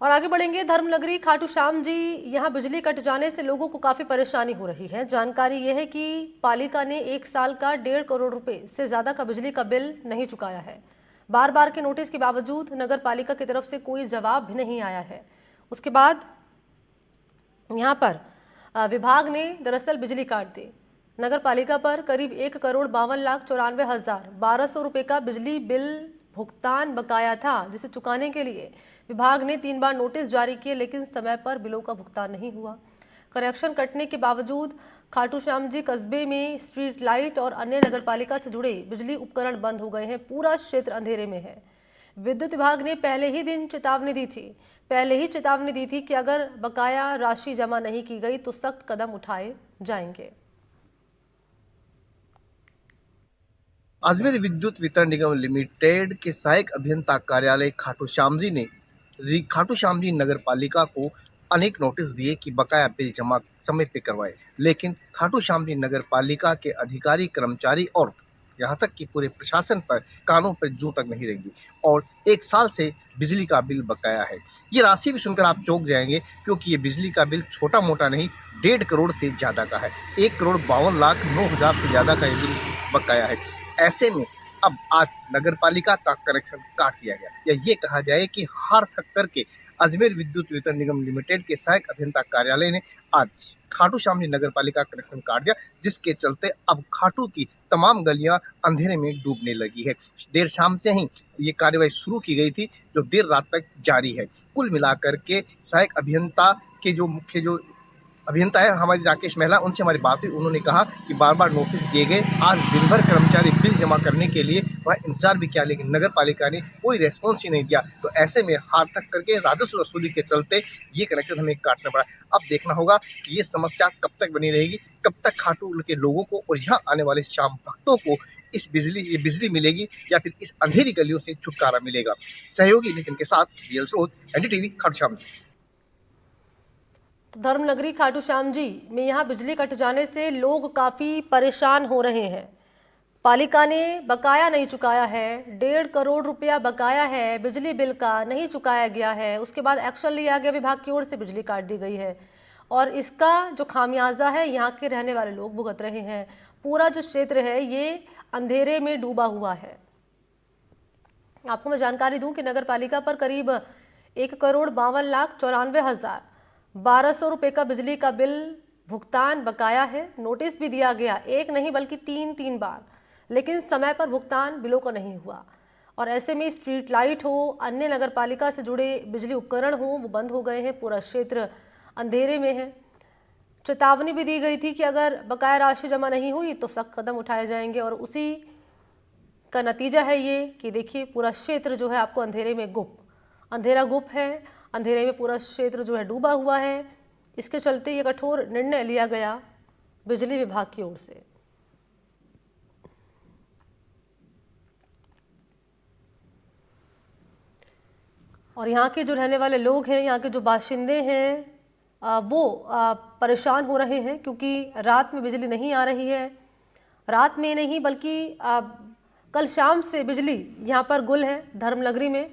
और आगे बढ़ेंगे। धर्मनगरी खाटू श्याम जी, यहाँ बिजली कट जाने से लोगों को काफी परेशानी हो रही है। जानकारी यह है कि पालिका ने 1 साल का 1.5 करोड़ रुपए से ज्यादा का बिजली का बिल नहीं चुकाया है। बार बार के नोटिस के बावजूद नगर पालिका की तरफ से कोई जवाब भी नहीं आया है। उसके बाद यहाँ पर विभाग ने दरअसल बिजली काट दी। नगर पालिका पर करीब 1,52,94,1200 रुपए का बिजली बिल भुगतान बकाया था, जिसे चुकाने के लिए विभाग ने 3 बार नोटिस जारी किए, लेकिन समय पर बिलों का भुगतान नहीं हुआ। कनेक्शन कटने के बावजूद खाटू श्याम जी कस्बे में स्ट्रीट लाइट और अन्य नगर पालिका से जुड़े बिजली उपकरण बंद हो गए हैं। पूरा क्षेत्र अंधेरे में है। विद्युत विभाग ने पहले ही चेतावनी दी थी कि अगर बकाया राशि जमा नहीं की गई तो सख्त कदम उठाए जाएंगे। अजमेर विद्युत वितरण निगम लिमिटेड के सहायक अभियंता कार्यालय खाटू श्याम जी नगर पालिका को अनेक नोटिस दिए कि बकाया बिल जमा समय पे करवाए, लेकिन खाटू श्याम जी नगर पालिका के अधिकारी, कर्मचारी और यहाँ तक कि पूरे प्रशासन पर कानों पर जूं तक नहीं रहेंगी और 1 साल से बिजली का बिल बकाया है। ये राशि भी सुनकर आप चौंक जाएंगे, क्योंकि ये बिजली का बिल छोटा मोटा नहीं, 1.5 करोड़ से ज़्यादा का है। 1,52,09,000 से ज़्यादा का ये बिल बकाया है। ऐसे में अब आज नगर पालिका का कनेक्शन काट दिया गया, या ये कहा जाए कि हार थक करके अजमेर विद्युत वितरण निगम लिमिटेड के सहायक अभियंता कार्यालय ने आज खाटू श्याम जी नगर पालिका कनेक्शन काट दिया, जिसके चलते अब खाटू की तमाम गलियां अंधेरे में डूबने लगी है। देर शाम से ही ये कार्यवाही शुरू की गई थी, जो देर रात तक जारी है। कुल मिलाकर के सहायक अभियंता के जो मुख्य अभियंता है हमारी राकेश महिला, उनसे हमारी बात हुई। उन्होंने कहा कि बार बार नोटिस दिए गए, आज दिन भर कर्मचारी बिल जमा करने के लिए वह इंतजार भी किया, लेकिन नगर पालिका ने कोई रेस्पॉन्स ही नहीं दिया। तो ऐसे में हार तक करके राजस्व वसूली के चलते ये कनेक्शन हमें काटना पड़ा। अब देखना होगा कि ये समस्या कब तक बनी रहेगी, कब तक खाटू के लोगों को और यहाँ आने वाले शाम भक्तों को ये बिजली मिलेगी, या फिर इस अंधेरी गलियों से छुटकारा मिलेगा। सहयोगी नितिन के साथ बीएल स्रोत, एनडीटीवी, खाटू श्याम। तो धर्मनगरी खाटू श्याम जी में यहाँ बिजली कट जाने से लोग काफी परेशान हो रहे हैं। पालिका ने बकाया नहीं चुकाया है, 1.5 करोड़ रुपया बकाया है, बिजली बिल का नहीं चुकाया गया है। उसके बाद एक्शन लिया गया, विभाग की ओर से बिजली काट दी गई है और इसका जो खामियाजा है यहाँ के रहने वाले लोग भुगत रहे हैं। पूरा जो क्षेत्र है ये अंधेरे में डूबा हुआ है। आपको मैं जानकारी दूं कि नगर पालिका पर करीब 1,52,94,1200 रुपए का बिजली का बिल भुगतान बकाया है। नोटिस भी दिया गया, एक नहीं बल्कि तीन बार, लेकिन समय पर भुगतान बिलों का नहीं हुआ। और ऐसे में स्ट्रीट लाइट हो, अन्य नगर पालिका से जुड़े बिजली उपकरण हो, वो बंद हो गए हैं। पूरा क्षेत्र अंधेरे में है। चेतावनी भी दी गई थी कि अगर बकाया राशि जमा नहीं हुई तो सख्त कदम उठाए जाएंगे, और उसी का नतीजा है ये कि देखिए पूरा क्षेत्र जो है आपको अंधेरे में अंधेरा गुप है। अंधेरे में पूरा क्षेत्र जो है डूबा हुआ है। इसके चलते ये कठोर निर्णय लिया गया बिजली विभाग की ओर से। और यहाँ के जो रहने वाले लोग हैं, यहाँ के जो बाशिंदे हैं, वो परेशान हो रहे हैं, क्योंकि रात में बिजली नहीं आ रही है। रात में नहीं बल्कि कल शाम से बिजली यहाँ पर गुल है धर्मनगरी में।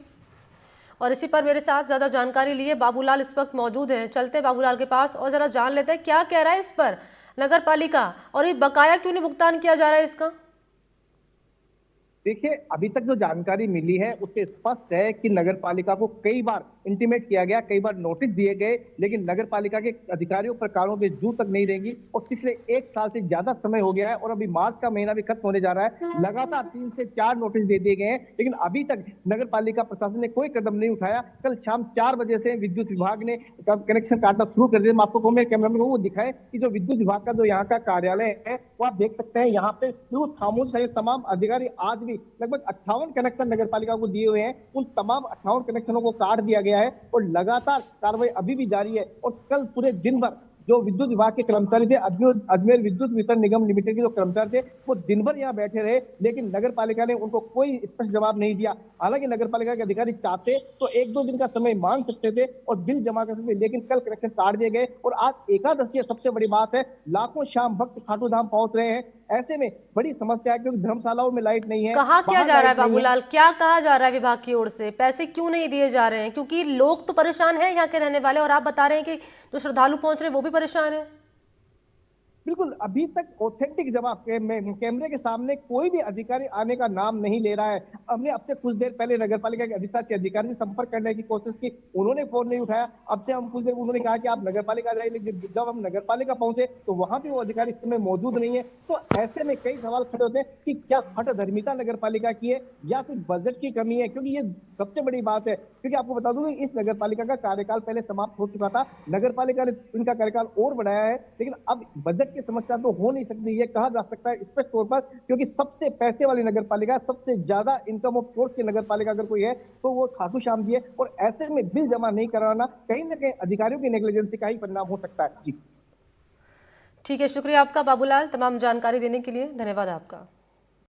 और इसी पर मेरे साथ ज़्यादा जानकारी लिए बाबूलाल इस वक्त मौजूद हैं। चलते बाबूलाल के पास और ज़रा जान लेते हैं क्या कह रहा है इस पर नगर पालिका, और ये बकाया क्यों नहीं भुगतान किया जा रहा है इसका। देखिए, अभी तक जो जानकारी मिली है उससे स्पष्ट है कि नगर पालिका को कई बार इंटीमेट किया गया, कई बार नोटिस दिए गए, लेकिन नगर पालिका के अधिकारियों पर कानों पे जू तक नहीं रहेंगी। और पिछले 1 साल से ज्यादा समय हो गया है और अभी मार्च का महीना भी खत्म होने जा रहा है। लगातार 3 से 4 नोटिस दे दिए गए हैं, लेकिन अभी तक नगर पालिका प्रशासन ने कोई कदम नहीं उठाया। कल शाम 4 बजे से विद्युत विभाग ने कनेक्शन काटना शुरू कर दिया। मैं आपको मेरे कैमरामैन को वो दिखाए कि जो विद्युत विभाग का जो यहाँ का कार्यालय है वो आप देख सकते हैं। यहाँ पे खामोश है। तमाम अधिकारी आज भी लगभग 58 कनेक्शन नगर पालिका को दिए हुए हैं। उन तमाम 58 कनेक्शनों को काट दिया गया है और लगातार कार्रवाई अभी भी जारी है। और कल पूरे दिन भर जो विद्युत विभाग के कर्मचारी थे, अजमेर विद्युत वितरण निगम लिमिटेड के जो कर्मचारी थे, वो दिन भर यहाँ बैठे रहे, लेकिन नगर पालिका ने उनको कोई स्पष्ट जवाब नहीं दिया। हालांकि नगर पालिका के अधिकारी चाहते तो 1-2 दिन का समय मांग सकते थे और बिल जमा कर सकते थे, लेकिन कल कनेक्शन काट दिए गए। और आज एकादशी है, सबसे बड़ी बात है, लाखों शाम भक्त खाटू धाम पहुंच रहे हैं। ऐसे में बड़ी समस्या है, क्योंकि धर्मशालाओं में लाइट नहीं है। कहा क्या बाहर जा रहा है लाइट नहीं है। बाबूलाल, क्या कहा जा रहा है विभाग की ओर से? पैसे क्यों नहीं दिए जा रहे हैं? क्योंकि लोग तो परेशान हैं यहाँ के रहने वाले, और आप बता रहे हैं कि जो श्रद्धालु पहुंच रहे हैं वो भी परेशान है। बिल्कुल, अभी तक ऑथेंटिक जवाब कैमरे के सामने कोई भी अधिकारी आने का नाम नहीं ले रहा है। हमने अब से कुछ देर पहले नगर पालिका के अधिकारी से संपर्क करने की कोशिश की, उन्होंने फोन नहीं उठाया। अब से हम कुछ देर, उन्होंने कहा कि आप नगर पालिका जाइए, लेकिन जब हम नगर पालिका पहुंचे तो वहां भी वो अधिकारी इस समय मौजूद नहीं है। तो ऐसे में कई सवाल खड़े होते हैं कि क्या हठधर्मिता नगर पालिका की है या फिर बजट की कमी है, क्योंकि ये सबसे बड़ी बात है। क्योंकि आपको बता दूं कि इस नगर पालिका का कार्यकाल पहले समाप्त हो चुका था, नगर पालिका ने इनका कार्यकाल और बढ़ाया है, लेकिन अब बजट की समस्या तो हो नहीं सकती, ये कहा जा सकता है स्पष्ट तौर पर, क्योंकि सबसे पैसे वाली नगर पालिका, सबसे ज्यादा इनकम ऑफ सोर्स की नगर पालिका अगर कोई है तो वो खाटू श्याम जी है। और ऐसे में बिल जमा नहीं करवाना कहीं ना कहीं अधिकारियों की नेग्लिजेंसी का ही परिणाम हो सकता है। जी ठीक है, शुक्रिया आपका बाबूलाल, तमाम जानकारी देने के लिए धन्यवाद आपका।